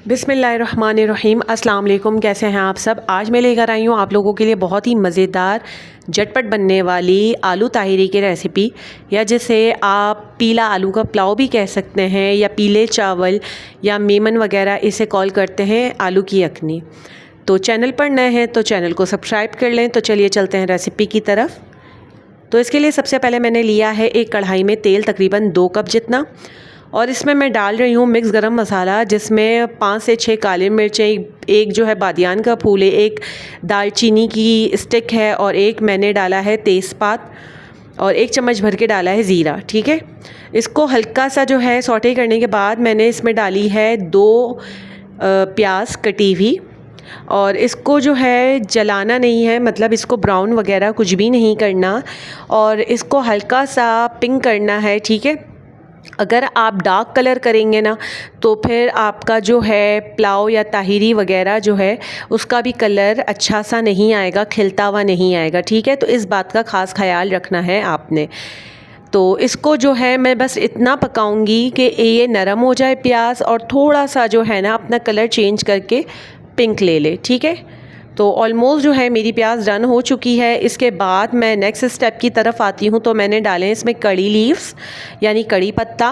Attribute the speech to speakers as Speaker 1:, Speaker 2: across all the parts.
Speaker 1: बिस्मिल्लाहिर्रहमानिर्रहीम। अस्सलाम वालेकुम। कैसे हैं आप सब। आज मैं लेकर आई हूँ आप लोगों के लिए बहुत ही मज़ेदार झटपट बनने वाली आलू ताहिरी की रेसिपी, या जिसे आप पीला आलू का पुलाव भी कह सकते हैं, या पीले चावल या मेमन वगैरह इसे कॉल करते हैं आलू की यखनी। तो चैनल पर नए हैं तो चैनल को सब्सक्राइब कर लें। तो चलिए चलते हैं रेसिपी की तरफ। तो इसके लिए सबसे पहले मैंने लिया है एक कढ़ाई में तेल, तकरीबन 2 कप जितना, और इसमें मैं डाल रही हूँ मिक्स गरम मसाला, जिसमें 5 से 6 काली मिर्चें, एक जो है बादियान का फूल है, एक दालचीनी की स्टिक है, और एक मैंने डाला है तेज़पात, और 1 चम्मच भर के डाला है ज़ीरा। ठीक है, इसको हल्का सा जो है सौटे करने के बाद मैंने इसमें डाली है 2 प्याज कटी हुई, और इसको जो है जलाना नहीं है, मतलब इसको ब्राउन वगैरह कुछ भी नहीं करना, और इसको हल्का सा पिंक करना है। ठीक है, अगर आप डार्क कलर करेंगे ना तो फिर आपका जो है पुलाव या ताहिरी वगैरह जो है उसका भी कलर अच्छा सा नहीं आएगा, खिलता हुआ नहीं आएगा। ठीक है, तो इस बात का ख़ास ख्याल रखना है आपने। तो इसको जो है मैं बस इतना पकाऊंगी कि ये नरम हो जाए प्याज, और थोड़ा सा जो है ना अपना कलर चेंज करके पिंक ले ले। ठीक है, तो ऑलमोस्ट जो है मेरी प्याज डन हो चुकी है। इसके बाद मैं नेक्स्ट स्टेप की तरफ आती हूँ। तो मैंने डाले इसमें कड़ी लीव्स यानी कड़ी पत्ता,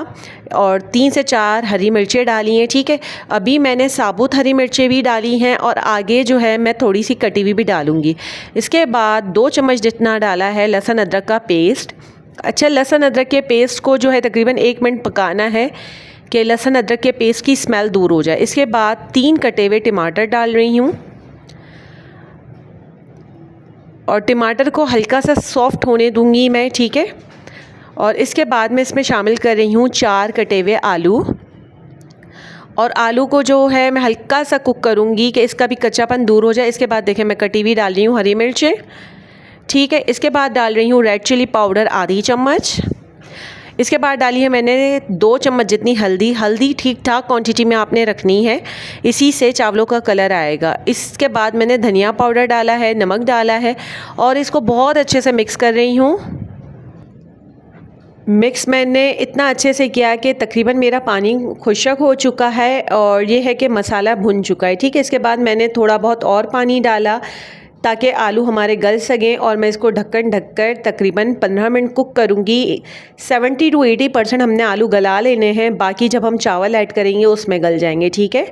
Speaker 1: और 3 से 4 हरी मिर्चें डाली हैं। ठीक है, अभी मैंने साबुत हरी मिर्चें भी डाली हैं, और आगे जो है मैं थोड़ी सी कटी हुई भी डालूँगी। इसके बाद 2 चम्मच जितना डाला है लहसुन अदरक का पेस्ट। अच्छा, लहसुन अदरक के पेस्ट को जो है तकरीबन 1 मिनट पकाना है कि लहसुन अदरक के पेस्ट की स्मेल दूर हो जाए। इसके बाद 3 कटे हुए टमाटर डाल रही हूँ, और टमाटर को हल्का सा सॉफ्ट होने दूंगी मैं। ठीक है, और इसके बाद मैं इसमें शामिल कर रही हूँ 4 कटे हुए आलू, और आलू को जो है मैं हल्का सा कुक करूँगी कि इसका भी कच्चापन दूर हो जाए। इसके बाद देखें मैं कटी हुई डाल रही हूँ हरी मिर्चें। ठीक है, इसके बाद डाल रही हूँ रेड चिली पाउडर आधी चम्मच। इसके बाद डाली है मैंने 2 चम्मच जितनी हल्दी। हल्दी ठीक ठाक क्वांटिटी में आपने रखनी है, इसी से चावलों का कलर आएगा। इसके बाद मैंने धनिया पाउडर डाला है, नमक डाला है, और इसको बहुत अच्छे से मिक्स कर रही हूँ। मिक्स मैंने इतना अच्छे से किया कि तकरीबन मेरा पानी खुश्क हो चुका है, और ये है कि मसाला भुन चुका है। ठीक है, इसके बाद मैंने थोड़ा बहुत और पानी डाला ताकि आलू हमारे गल सकें, और मैं इसको ढक्कन ढककर तकरीबन 15 मिनट कुक करूँगी। 70 to 80% हमने आलू गला लेने हैं, बाकी जब हम चावल ऐड करेंगे उसमें गल जाएंगे। ठीक है,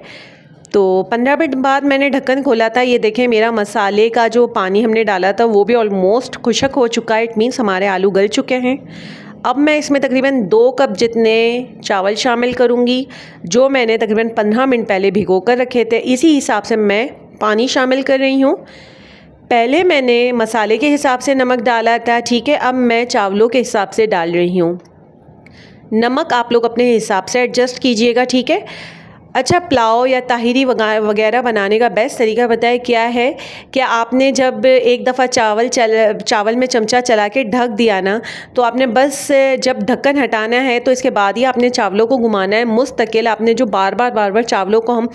Speaker 1: तो 15 मिनट बाद मैंने ढक्कन खोला था। ये देखें मेरा मसाले का जो पानी हमने डाला था वो भी ऑलमोस्ट खुश्क हो चुका है। इट मीन्स हमारे आलू गल चुके हैं। अब मैं इसमें तकरीबन 2 कप जितने चावल शामिल करूँगी, जो मैंने तकरीबन 15 मिनट पहले भिगो कर रखे थे। इसी हिसाब से मैं पानी शामिल कर रही हूँ। पहले मैंने मसाले के हिसाब से नमक डाला था। ठीक है, अब मैं चावलों के हिसाब से डाल रही हूँ। नमक आप लोग अपने हिसाब से एडजस्ट कीजिएगा। ठीक है, अच्छा, पुलाव या ताहिरी वगैरह बनाने का बेस्ट तरीका पता है क्या है? कि आपने जब एक दफ़ा चावल में चमचा चला के ढक दिया ना, तो आपने बस जब ढक्कन हटाना है तो इसके बाद ही आपने चावलों को घुमाना है मुस्तकिल। आपने जो बार बार चावलों को हम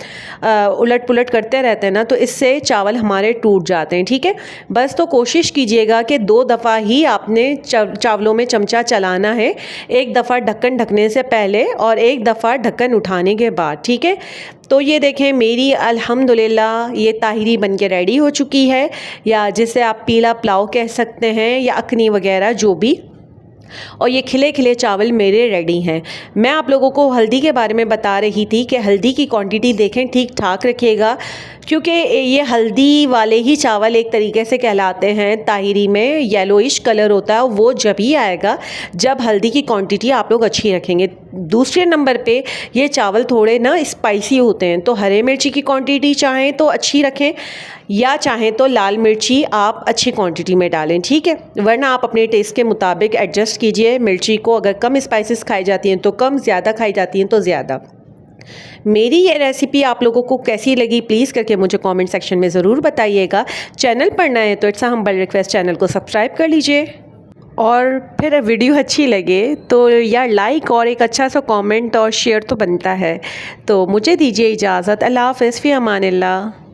Speaker 1: उलट पुलट करते रहते हैं ना, तो इससे चावल हमारे टूट जाते हैं। ठीक है, बस तो कोशिश कीजिएगा कि 2 दफ़ा ही आपने चावलों में चमचा चलाना है, एक दफ़ा ढक्कन ढकने से पहले और एक दफ़ा ढक्कन उठाने के बाद। ठीक है, तो ये देखें मेरी अल्हम्दुलिल्लाह ये ताहिरी बनके रेडी हो चुकी है, या जिसे आप पीला पुलाव कह सकते हैं, या अखनी वगैरह जो भी। और ये खिले खिले चावल मेरे रेडी हैं। मैं आप लोगों को हल्दी के बारे में बता रही थी कि हल्दी की क्वांटिटी देखें ठीक ठाक रखिएगा, क्योंकि ये हल्दी वाले ही चावल एक तरीके से कहलाते हैं ताहिरी में। येलोइश कलर होता है वो जब ही आएगा जब हल्दी की क्वांटिटी आप लोग अच्छी रखेंगे। दूसरे नंबर पे ये चावल थोड़े ना स्पाइसी होते हैं, तो हरे मिर्ची की क्वांटिटी चाहें तो अच्छी रखें, या चाहें तो लाल मिर्ची आप अच्छी क्वांटिटी में डालें। ठीक है, वरना आप अपने टेस्ट के मुताबिक एडजस्ट कीजिए मिर्ची को। अगर कम स्पाइसेस खाई जाती हैं तो कम, ज़्यादा खाई जाती हैं तो ज़्यादा। मेरी ये रेसिपी आप लोगों को कैसी लगी प्लीज़ करके मुझे कमेंट सेक्शन में ज़रूर बताइएगा। चैनल पर नए हैं तो it's a humble request, channel को सब्सक्राइब कर लीजिए, और फिर वीडियो अच्छी लगे तो यार लाइक और एक अच्छा सा कमेंट और शेयर तो बनता है। तो मुझे दीजिए इजाज़त। अल्लाह हाफ़िज़, फ़ी अमानिल्लाह।